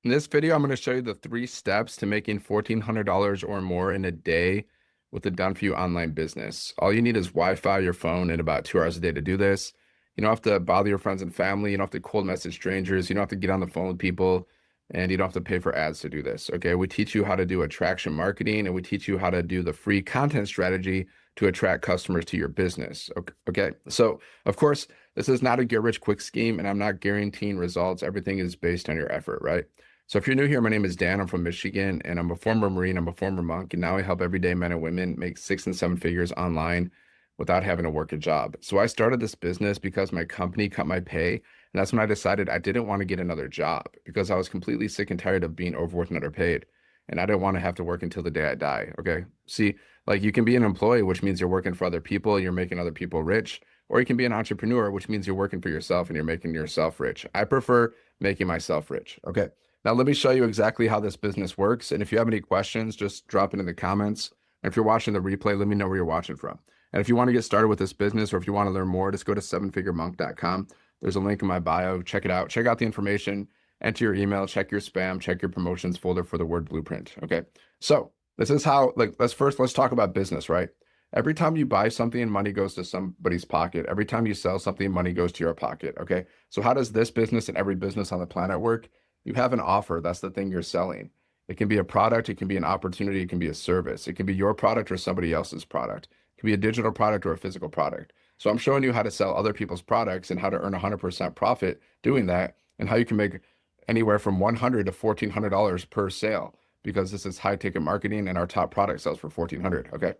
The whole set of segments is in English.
In this video, I'm going to show you the 3 steps to making $1,400 or more in a day with a done-for-you online business. All you need is Wi-Fi, your phone, and about 2 hours a day to do this. You don't have to bother your friends and family. You don't have to cold message strangers. You don't have to get on the phone with people, and you don't have to pay for ads to do this. Okay, we teach you how to do attraction marketing, and we teach you how to do the free content strategy to attract customers to your business. Okay. So of course, this is not a get-rich-quick scheme, and I'm not guaranteeing results. Everything is based on your effort, right? So if you're new here, my name is Dan. I'm from Michigan, and I'm a former Marine. I'm a former monk, and now I help everyday men and women make 6 and 7 figures online without having to work a job. So I started this business because my company cut my pay, and that's when I decided I didn't want to get another job because I was completely sick and tired of being overworked and underpaid, and I didn't want to have to work until the day I die. Okay, see, like you can be an employee, which means you're working for other people, you're making other people rich, or you can be an entrepreneur, which means you're working for yourself and you're making yourself rich. I prefer making myself rich. Okay. Now, let me show you exactly how this business works. And if you have any questions, just drop it in the comments. And if you're watching the replay, let me know where you're watching from. And if you want to get started with this business or if you want to learn more, just go to 7figuremonk.com. There's a link in my bio. Check it out. Check out the information. Enter your email. Check your spam. Check your promotions folder for the word blueprint. Okay. So this is how, let's talk about business, right? Every time you buy something, money goes to somebody's pocket. Every time you sell something, money goes to your pocket. Okay. So how does this business and every business on the planet work? You have an offer. That's the thing you're selling. It can be a product. It can be an opportunity. It can be a service. It can be your product or somebody else's product. It can be a digital product or a physical product. So I'm showing you how to sell other people's products and how to earn 100% profit doing that and how you can make anywhere from $100 to $1,400 per sale because this is high ticket marketing and our top product sells for $1,400. Okay.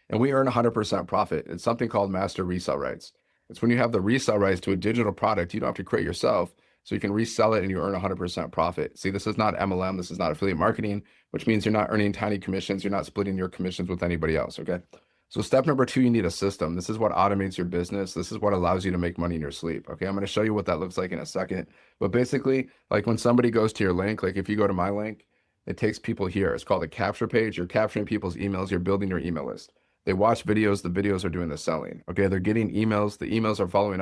And we earn 100% profit. It's something called master resell rights. It's when you have the resell rights to a digital product, you don't have to create yourself. So you can resell it and you earn 100% profit. See, this is not MLM. This is not affiliate marketing, which means you're not earning tiny commissions. You're not splitting your commissions with anybody else. Okay. So step number 2, you need a system. This is what automates your business. This is what allows you to make money in your sleep. Okay. I'm going to show you what that looks like in a second. But basically, like when somebody goes to your link, like if you go to my link, it takes people here. It's called a capture page. You're capturing people's emails. You're building your email list. They watch videos. The videos are doing the selling. Okay. They're getting emails. The emails are following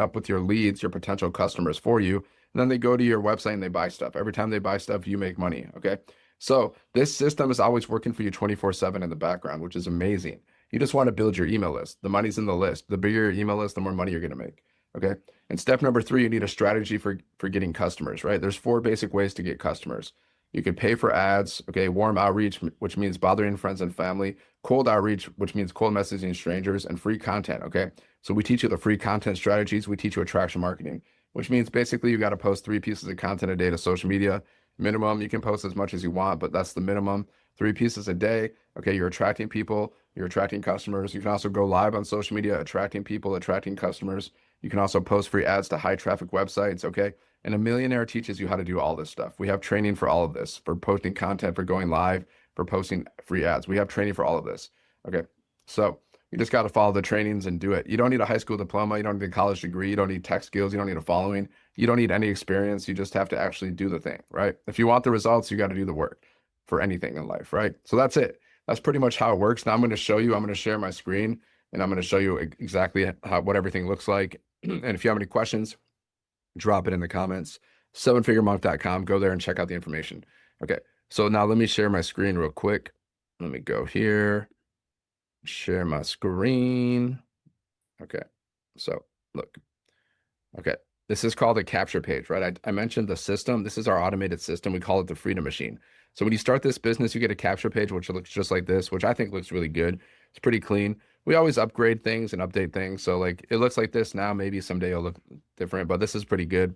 up with your leads, your potential customers for you. And then they go to your website and they buy stuff. Every time they buy stuff, you make money. Okay. So this system is always working for you 24/7 in the background, which is amazing. You just want to build your email list. The money's in the list. The bigger your email list, the more money you're going to make. Okay. And step number 3, you need a strategy for getting customers, right? There's 4 basic ways to get customers. You can pay for ads. Okay. Warm outreach, which means bothering friends and family. Cold outreach, which means cold messaging strangers, and free content. Okay. So we teach you the free content strategies. We teach you attraction marketing, which means basically you got to post 3 pieces of content a day to social media. Minimum, you can post as much as you want, but that's the minimum. 3 pieces a day. Okay, you're attracting people, you're attracting customers. You can also go live on social media, attracting people, attracting customers. You can also post free ads to high traffic websites. Okay. And a millionaire teaches you how to do all this stuff. We have training for all of this, for posting content, for going live, for posting free ads. We have training for all of this. Okay. So you just got to follow the trainings and do it. You don't need a high school diploma. You don't need a college degree. You don't need tech skills. You don't need a following. You don't need any experience. You just have to actually do the thing, right? If you want the results, you got to do the work for anything in life, right? So that's it. That's pretty much how it works. Now I'm going to show you, I'm going to share my screen and I'm going to show you exactly what everything looks like. And if you have any questions, drop it in the comments. 7figuremonk.com. Go there and check out the information. Okay. So now let me share my screen real quick. Let me go here, share my screen. Okay. So look, okay. This is called a capture page, right? I mentioned the system. This is our automated system. We call it the Freedom Machine. So when you start this business, you get a capture page, which looks just like this, which I think looks really good. It's pretty clean. We always upgrade things and update things. So like it looks like this now. Maybe someday it'll look different, but this is pretty good.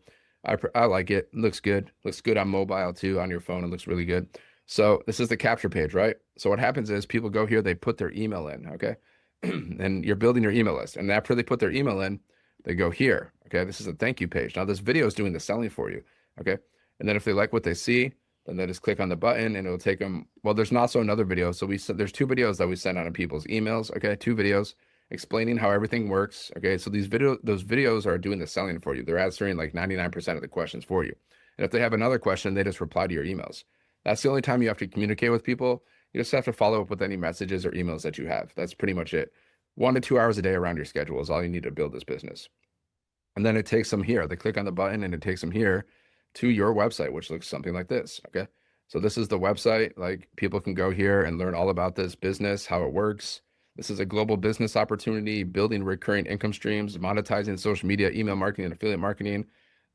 I like it. It looks good. Looks good on mobile too, on your phone. It looks really good. So this is the capture page, right? So what happens is people go here, they put their email in, okay? And you're building your email list. And after they put their email in, they go here. Okay. This is a thank you page. Now this video is doing the selling for you. Okay. And then if they like what they see, then they just click on the button and it'll take them. Well, there's also another video. So there's 2 videos that we send out on people's emails. Okay. 2 videos explaining how everything works. Okay. So those videos are doing the selling for you. They're answering like 99% of the questions for you. And if they have another question, they just reply to your emails. That's the only time you have to communicate with people. You just have to follow up with any messages or emails that you have. That's pretty much it. 1 to 2 hours a day around your schedule is all you need to build this business. And then it takes them here. They click on the button and it takes them here to your website, which looks something like this. Okay. So this is the website. Like people can go here and learn all about this business, how it works. This is a global business opportunity, building recurring income streams, monetizing social media, email marketing, and affiliate marketing,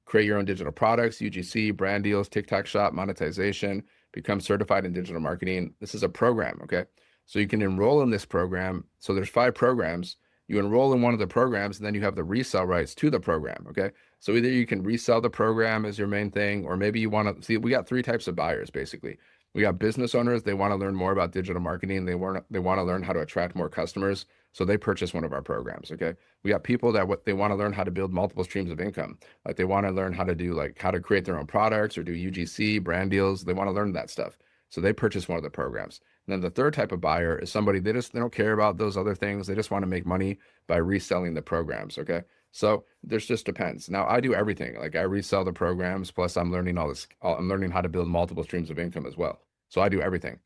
create your own digital products, UGC, brand deals, TikTok shop, monetization, become certified in digital marketing. This is a program. Okay. So you can enroll in this program. So there's 5 programs. You enroll in one of the programs, and then you have the resell rights to the program. Okay. So either you can resell the program as your main thing, or maybe you want to see, we got 3 types of buyers basically. We got business owners, they want to learn more about digital marketing. They want to learn how to attract more customers. So they purchase one of our programs. Okay. We got people that what they want to learn how to build multiple streams of income. Like they want to learn how to do like how to create their own products or do UGC, brand deals. They want to learn that stuff. So they purchase one of the programs. And then the third type of buyer is somebody they don't care about those other things. They just want to make money by reselling the programs. Okay. So there's just depends. Now I do everything. Like I resell the programs, plus I'm learning all this. I'm learning how to build multiple streams of income as well. So I do everything.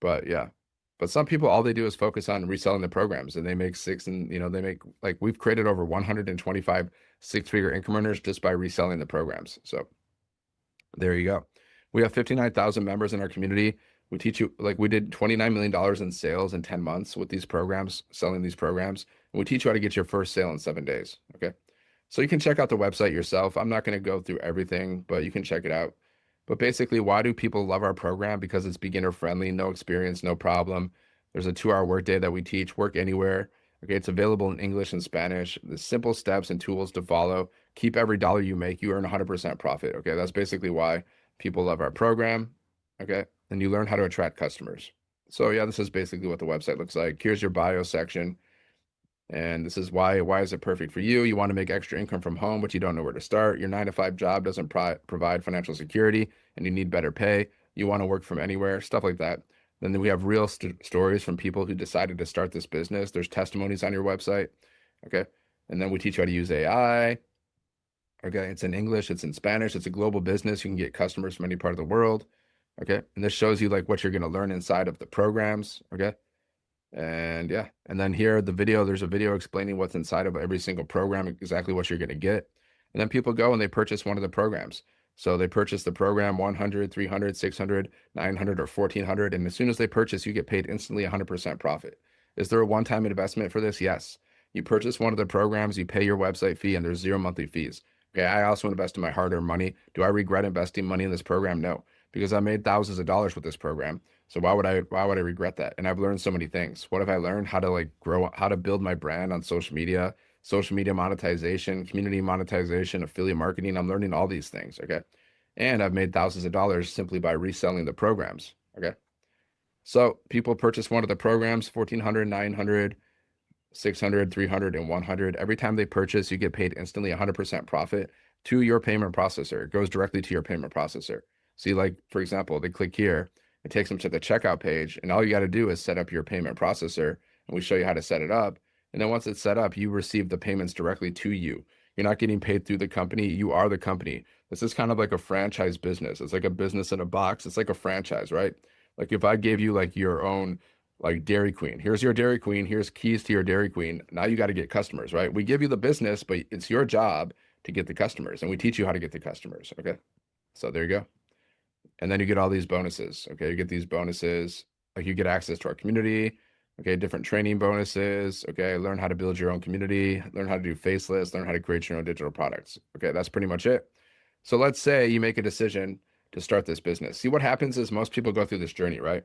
But yeah, but some people all they do is focus on reselling the programs, and they make they make like we've created over 125 6-figure income earners just by reselling the programs. So there you go. We have 59,000 members in our community. We teach you, like we did $29 million in sales in 10 months with these programs, selling these programs. And we teach you how to get your first sale in 7 days. Okay. So you can check out the website yourself. I'm not going to go through everything, but you can check it out. But basically, why do people love our program? Because it's beginner friendly, no experience, no problem. There's a 2-hour workday that we teach, work anywhere. Okay, it's available in English and Spanish. The simple steps and tools to follow. Keep every dollar you make, you earn 100% profit. Okay, that's basically why people love our program. Okay, and you learn how to attract customers. So yeah, this is basically what the website looks like. Here's your bio section. And this is why is it perfect for you? You want to make extra income from home, but you don't know where to start. Your 9-to-5 job doesn't provide financial security, and you need better pay. You want to work from anywhere, stuff like that. Then we have real stories from people who decided to start this business. There's testimonies on your website. Okay. And then we teach you how to use AI. Okay. It's in English, it's in Spanish, it's a global business. You can get customers from any part of the world. Okay. And this shows you like what you're going to learn inside of the programs. Okay. And yeah, and then here the video, there's a video explaining what's inside of every single program, exactly what you're going to get. And then people go and they purchase one of the programs. So they purchase the program 100, 300, 600, 900, or 1400. And as soon as they purchase, you get paid instantly 100% profit. Is there a one-time investment for this? Yes. You purchase one of the programs, you pay your website fee, and there's 0 monthly fees. Okay. I also invest in my hard-earned money. Do I regret investing money in this program? No, because I made thousands of dollars with this program. So why would I regret that? And I've learned so many things. What have I learned? How to like grow, how to build my brand on social media monetization, community monetization, affiliate marketing. I'm learning all these things. Okay. And I've made thousands of dollars simply by reselling the programs. Okay. So people purchase one of the programs, 1400, 900, 600, 300, and 100. Every time they purchase, you get paid instantly 100% profit to your payment processor. It goes directly to your payment processor. See, like, for example, they click here, it takes them to the checkout page, and all you got to do is set up your payment processor, and we show you how to set it up. And then once it's set up, you receive the payments directly to you. You're not getting paid through the company. You are the company. This is kind of like a franchise business. It's like a business in a box. It's like a franchise, right? Like if I gave you like your own like Dairy Queen. Here's your Dairy Queen. Here's keys to your Dairy Queen. Now you got to get customers, right? We give you the business, but it's your job to get the customers, and we teach you how to get the customers. Okay. So there you go. And then you get all these bonuses. Okay. You get these bonuses, like you get access to our community. Okay. Different training bonuses. Okay. Learn how to build your own community, learn how to do faceless, learn how to create your own digital products. Okay. That's pretty much it. So let's say you make a decision to start this business. See, what happens is most people go through this journey, right?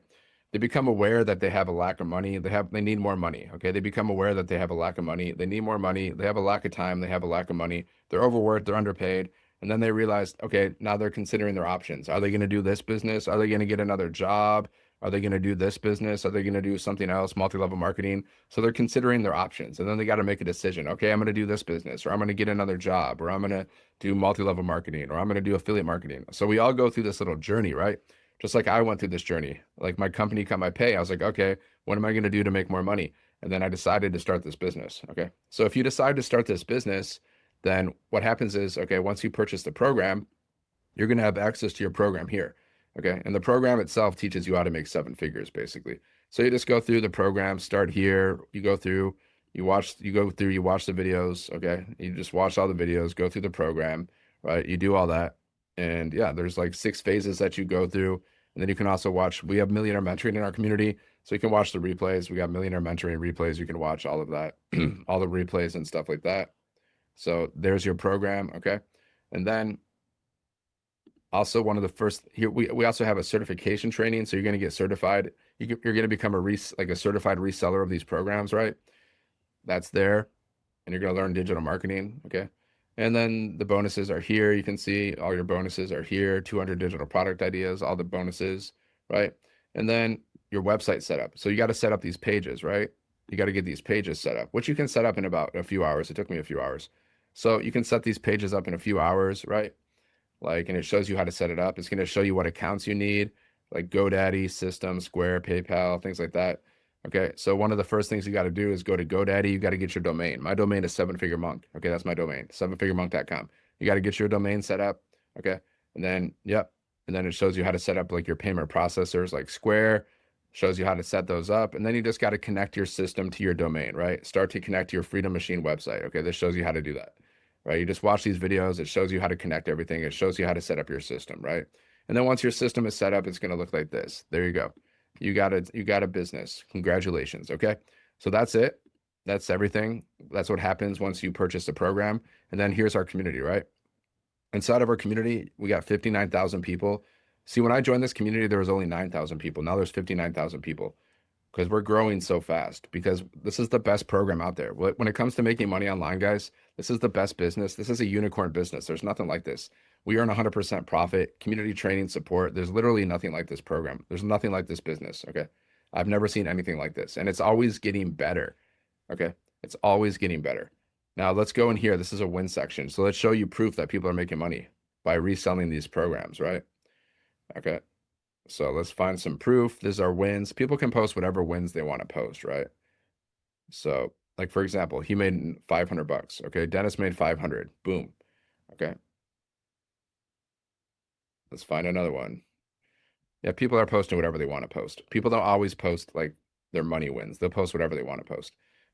They become aware that they have a lack of money. They need more money. Okay. They become aware that they have a lack of money. They need more money. They have a lack of time. They have a lack of money. They're overworked. They're underpaid. And then they realize, okay, now they're considering their options. Are they going to do this business? Are they going to get another job? Are they going to do this business? Are they going to do something else, multi-level marketing? So they're considering their options. And then they got to make a decision. Okay, I'm going to do this business, or I'm going to get another job, or I'm going to do multi-level marketing, or I'm going to do affiliate marketing. So we all go through this little journey, right? Just like I went through this journey. Like my company cut my pay. I was like, okay, what am I going to do to make more money? And then I decided to start this business. Okay. So if you decide to start this business, then what happens is, okay, once you purchase the program, you're going to have access to your program here. Okay. And the program itself teaches you how to make 7 figures basically. So you just go through the program, start here, you go through, you watch the videos. Okay. You just watch all the videos, go through the program, right? You do all that. And yeah, there's like 6 phases that you go through. And then you can also watch, we have Millionaire Mentoring in our community. So you can watch the replays. We got Millionaire Mentoring replays. You can watch all of that, all the replays and stuff like that. So there's your program. Okay. And then also one of the first here, we also have a certification training. So you're going to get certified. You're going to become like a certified reseller of these programs, right? That's there. And you're going to learn digital marketing. Okay. And then the bonuses are here. You can see all your bonuses are here, 200 digital product ideas, all the bonuses, right? And then your website setup. So you got to set up these pages, right? You got to get these pages set up, which you can set up in about a few hours. It took me a few hours. So you can set these pages up in a few hours, right? Like, and it shows you how to set it up. It's going to show you what accounts you need, like GoDaddy, System, Square, PayPal, things like that. Okay, so one of the first things you got to do is go to GoDaddy. You got to get your domain. My domain is Seven Figure Monk. Okay, that's my domain, sevenfiguremonk.com. You got to get your domain set up. Okay, and then, yep, and then it shows you how to set up like your payment processors like Square, shows you how to set those up. And then you just got to connect your system to your domain, right? Start to connect to your Freedom Machine website. Okay, this shows you how to do that, right? You just watch these videos. It shows you how to connect everything. It shows you how to set up your system, right? And then once your system is set up, it's going to look like this. There you go. You got a business. Congratulations. Okay. So that's it. That's everything. That's what happens once you purchase the program. And then here's our community, right? Inside of our community, we got 59,000 people. See, when I joined this community, there was only 9,000 people. Now there's 59,000 people because we're growing so fast because this is the best program out there. When it comes to making money online, guys, this is the best business. This is a unicorn business. There's nothing like this. We earn 100% profit, community training support. There's literally nothing like this program. There's nothing like this business. Okay. I've never seen anything like this. And it's always getting better. Okay. It's always getting better. Now let's go in here. This is a win section. So let's show you proof that people are making money by reselling these programs, right? Okay. So let's find some proof. These are wins. People can post whatever wins they want to post, right? So, like for example, he made 500 bucks. Okay, Dennis made 500. Boom. Okay, let's find another one. Yeah, people are posting whatever they want to post. People don't always post like their money wins. They'll post whatever they want to post.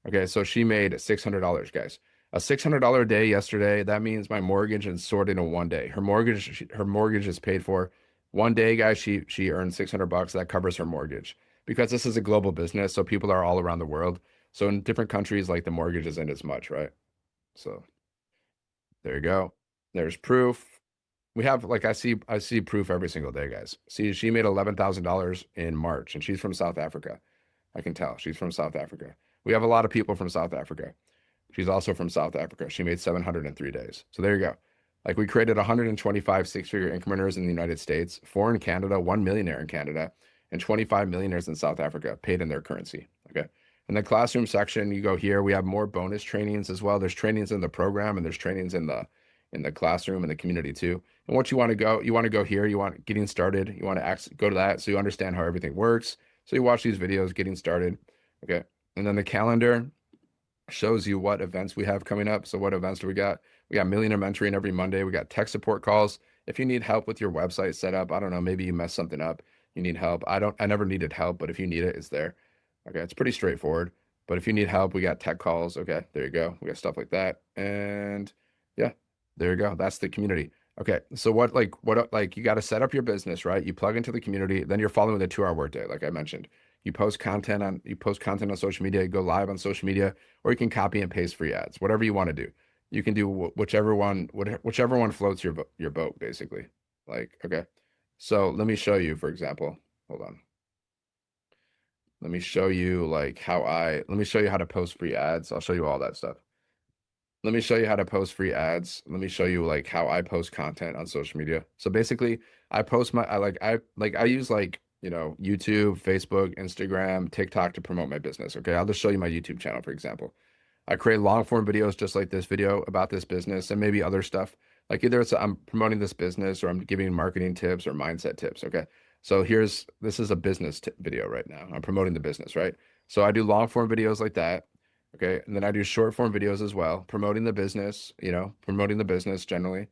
Okay, so she made $600, guys. A $600 day yesterday. That means my mortgage is sorted in one day. Her mortgage is paid for. One day, guys, she earned 600 bucks. That covers her mortgage because this is a global business, so people are all around the world. So in different countries, like the mortgage isn't as much, right? So there you go. There's proof. We have like I see proof every single day, guys. See, she made $11,000 in March, and she's from South Africa. I can tell she's from South Africa. We have a lot of people from South Africa. She's also from South Africa. She made 700 in 3 days. So there you go. Like we created 125 six-figure incrementers in the United States, 4 in Canada, 1 millionaire in Canada, and 25 millionaires in South Africa paid in their currency. Okay. In the classroom section, you go here. We have more bonus trainings as well. There's trainings in the program and there's trainings in the classroom and the community too. And what you want to go here. You want getting started. You want to go to that so you understand how everything works. So you watch these videos, getting started. Okay. And then the calendar shows you what events we have coming up. So what events do we got? We got Millionaire Mentoring every Monday. We got tech support calls. If you need help with your website setup, I don't know, maybe you messed something up. You need help. I never needed help, but if you need it, it's there. Okay, it's pretty straightforward. But if you need help, we got tech calls. Okay, there you go. We got stuff like that. And yeah, there you go. That's the community. Okay, so what you got to set up your business, right? You plug into the community, then you're following the 2 hour workday, like I mentioned. You post content on social media, you go live on social media, or you can copy and paste free ads, whatever you want to do. You can do whichever one floats your boat, basically. Like, okay. So let me show you, for example. Hold on. Let me show you how to post free ads. I'll show you all that stuff. Let me show you how to post free ads. Let me show you like how I post content on social media. So basically, I post my I use YouTube, Facebook, Instagram, TikTok to promote my business. Okay, I'll just show you my YouTube channel, for example. I create long form videos just like this video about this business and maybe other stuff. Like either I'm promoting this business or I'm giving marketing tips or mindset tips. Okay. So this is a business video right now. I'm promoting the business, right? So I do long form videos like that. Okay. And then I do short form videos as well, promoting the business, promoting the business generally.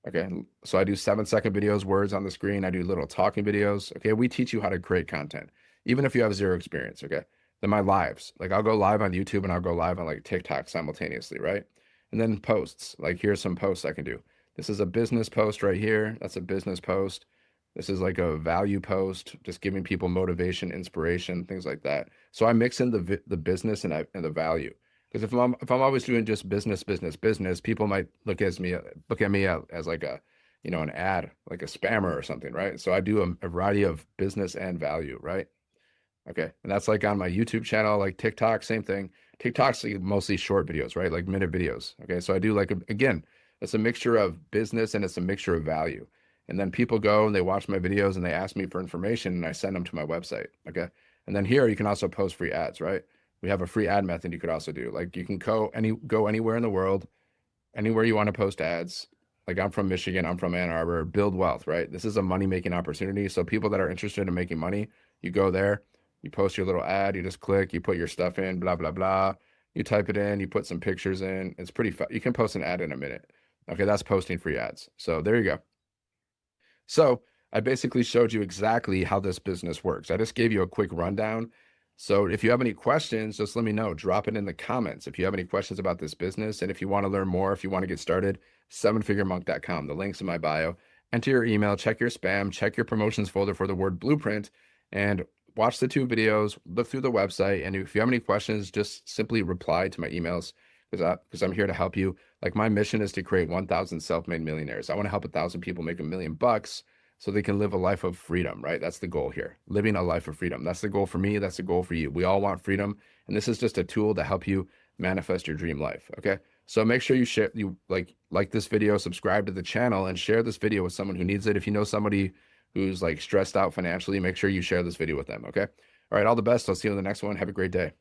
Okay. So I do 7-second videos, words on the screen. I do little talking videos. Okay. We teach you how to create content, even if you have zero experience. Okay. Then my lives, like I'll go live on YouTube and I'll go live on like TikTok simultaneously, right? And then posts, like here's some posts I can do. This is a business post right here. That's a business post. This is like a value post, just giving people motivation, inspiration, things like that. So I mix in the business and the value. Because if I'm always doing just business, business, business, people might look at me as like a, an ad, like a spammer or something, right? So I do a variety of business and value, right? Okay. And that's like on my YouTube channel, like TikTok, same thing. TikTok's like mostly short videos, right? Like minute videos. Okay. So I do like, again, it's a mixture of business and it's a mixture of value. And then people go and they watch my videos and they ask me for information and I send them to my website. Okay. And then here you can also post free ads, right? We have a free ad method you could also do. Like you can go anywhere in the world, anywhere you want to post ads. Like I'm from Michigan, I'm from Ann Arbor, build wealth, right? This is a money making opportunity. So people that are interested in making money, you go there, you post your little ad, you just click, you put your stuff in, blah, blah, blah. You type it in, you put some pictures in. It's pretty fun. You can post an ad in a minute. Okay, that's posting free ads. So there you go. So I basically showed you exactly how this business works. I just gave you a quick rundown. So if you have any questions, just let me know. Drop it in the comments if you have any questions about this business. And if you want to learn more, if you want to get started, sevenfiguremonk.com. The link's in my bio. Enter your email, check your spam, check your promotions folder for the word blueprint, and watch the 2 videos, look through the website. And if you have any questions, just simply reply to my emails because I'm here to help you. Like my mission is to create 1,000 self-made millionaires. I want to help 1,000 people make $1 million so they can live a life of freedom, right? That's the goal here. Living a life of freedom. That's the goal for me. That's the goal for you. We all want freedom. And this is just a tool to help you manifest your dream life. Okay. So make sure you share, you like this video, subscribe to the channel, and share this video with someone who needs it. If you know somebody who's like stressed out financially, make sure you share this video with them. Okay. All right. All the best. I'll see you in the next one. Have a great day.